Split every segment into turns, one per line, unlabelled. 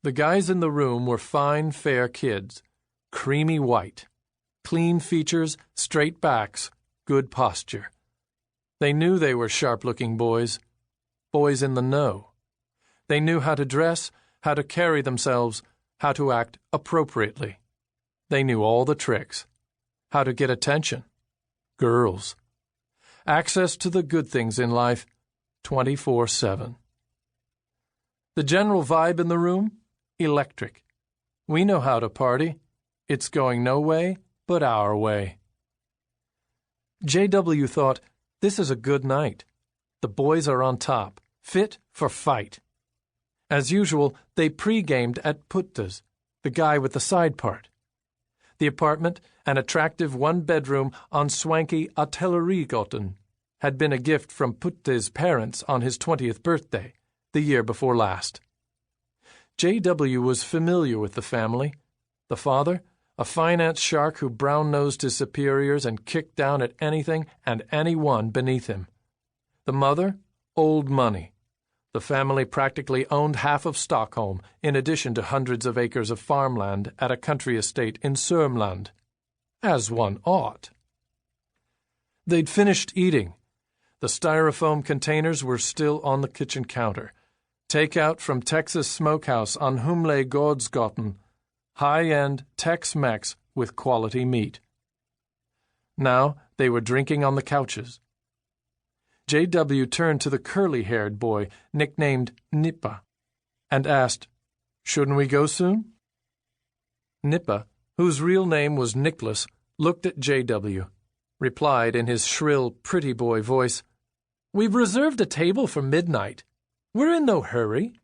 The guys in the room were fine, fair kids, creamy white, clean features, straight backs, good posture. They knew they were sharp-looking boys in the know. They knew how to dress, how to carry themselves, how to act appropriately. They knew all the tricks. How to get attention. Girls. Access to the good things in life 24/7. The general vibe in the room? Electric. We know how to party. It's going no way but our way. J.W. thought, this is a good night. The boys are on top, fit for fight. As usual, they pre-gamed at Putta's, the guy with the side part. The apartment, an attractive one-bedroom on swanky Ateliergatan, had been a gift from Putta's parents on his 20th birthday, the year before last. J.W. was familiar with the family. The father, a finance shark who brown-nosed his superiors and kicked down at anything and anyone beneath him. The mother, old money. The family practically owned half of Stockholm, in addition to hundreds of acres of farmland at a country estate in Sörmland. As one ought. They'd finished eating. The styrofoam containers were still on the kitchen counter. Takeout from Texas Smokehouse on Humlegårdsgatan. High-end Tex-Mex with quality meat. Now they were drinking on the couches. J.W. turned to the curly-haired boy, nicknamed Nippa, and asked, "Shouldn't we go soon?" Nippa, whose real name was Nicholas, looked at J.W., replied in his shrill, pretty boy voice, "We've reserved a table for midnight. We're in no hurry."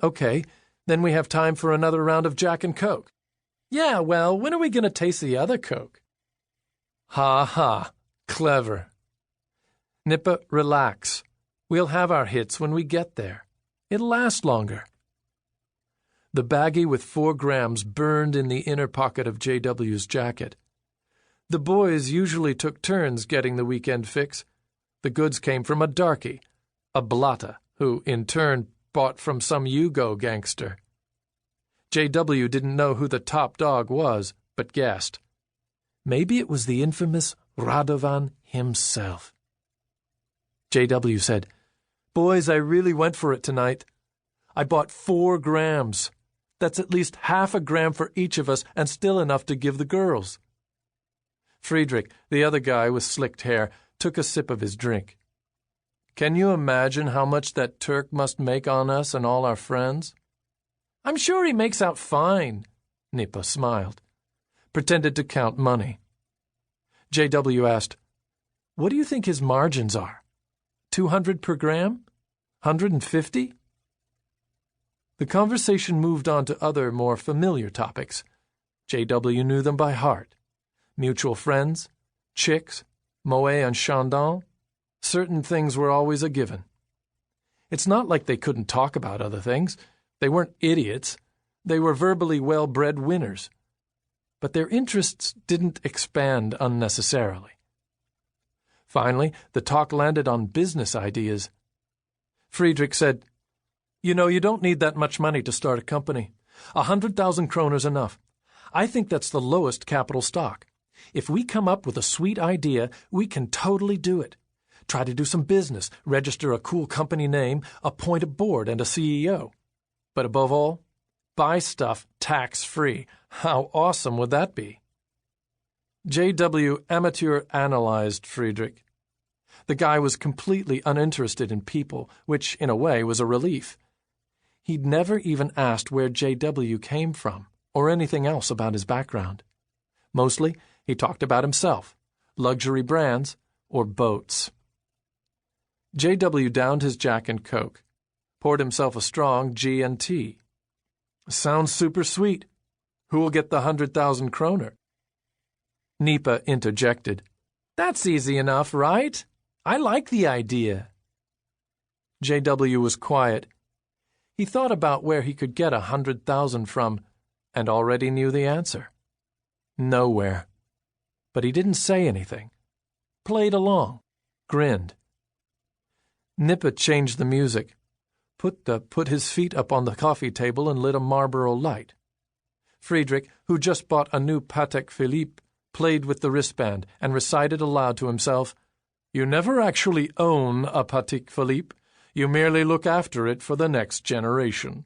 "Okay, then we have time for another round of Jack and Coke." "Yeah, well, when are we going to taste the other Coke?" "Ha ha, clever." "Nippa, relax. We'll have our hits when we get there. It'll last longer." The baggie with 4 grams burned in the inner pocket of J.W.'s jacket. The boys usually took turns getting the weekend fix. The goods came from a darky, a blatta, who, in turn, bought from some Yugo gangster. J.W. didn't know who the top dog was, but guessed. Maybe it was the infamous Radovan himself. J.W. said, "Boys, I really went for it tonight. I bought 4 grams. That's at least half a gram for each of us and still enough to give the girls." Friedrich, the other guy with slicked hair, took a sip of his drink. "Can you imagine how much that Turk must make on us and all our friends?" "I'm sure he makes out fine," Nippa smiled, pretended to count money. J.W. asked, "What do you think his margins are? 200 per gram? 150? The conversation moved on to other, more familiar topics. J.W. knew them by heart. Mutual friends, chicks, Moët and Chandon. Certain things were always a given. It's not like they couldn't talk about other things. They weren't idiots. They were verbally well-bred winners. But their interests didn't expand unnecessarily. Finally, the talk landed on business ideas. Friedrich said, "You know, you don't need that much money to start a company. 100,000 kroner's enough. I think that's the lowest capital stock. If we come up with a sweet idea, we can totally do it. Try to do some business, register a cool company name, appoint a board and a CEO. But above all, buy stuff tax-free. How awesome would that be?" J.W. amateur analyzed Friedrich. The guy was completely uninterested in people, which, in a way, was a relief. He'd never even asked where J.W. came from, or anything else about his background. Mostly, he talked about himself, luxury brands, or boats. J.W. downed his Jack and Coke, poured himself a strong G&T. "Sounds super sweet. Who'll get the 100,000 kroner?" Nippa interjected. "That's easy enough, right? I like the idea." J.W. was quiet. He thought about where he could get 100,000 from, and already knew the answer. Nowhere. But he didn't say anything. Played along. Grinned. Nippa changed the music. Putta put his feet up on the coffee table and lit a Marlboro light. Friedrich, who just bought a new Patek Philippe, played with the wristband and recited aloud to himself, "You never actually own a Patek Philippe. You merely look after it for the next generation."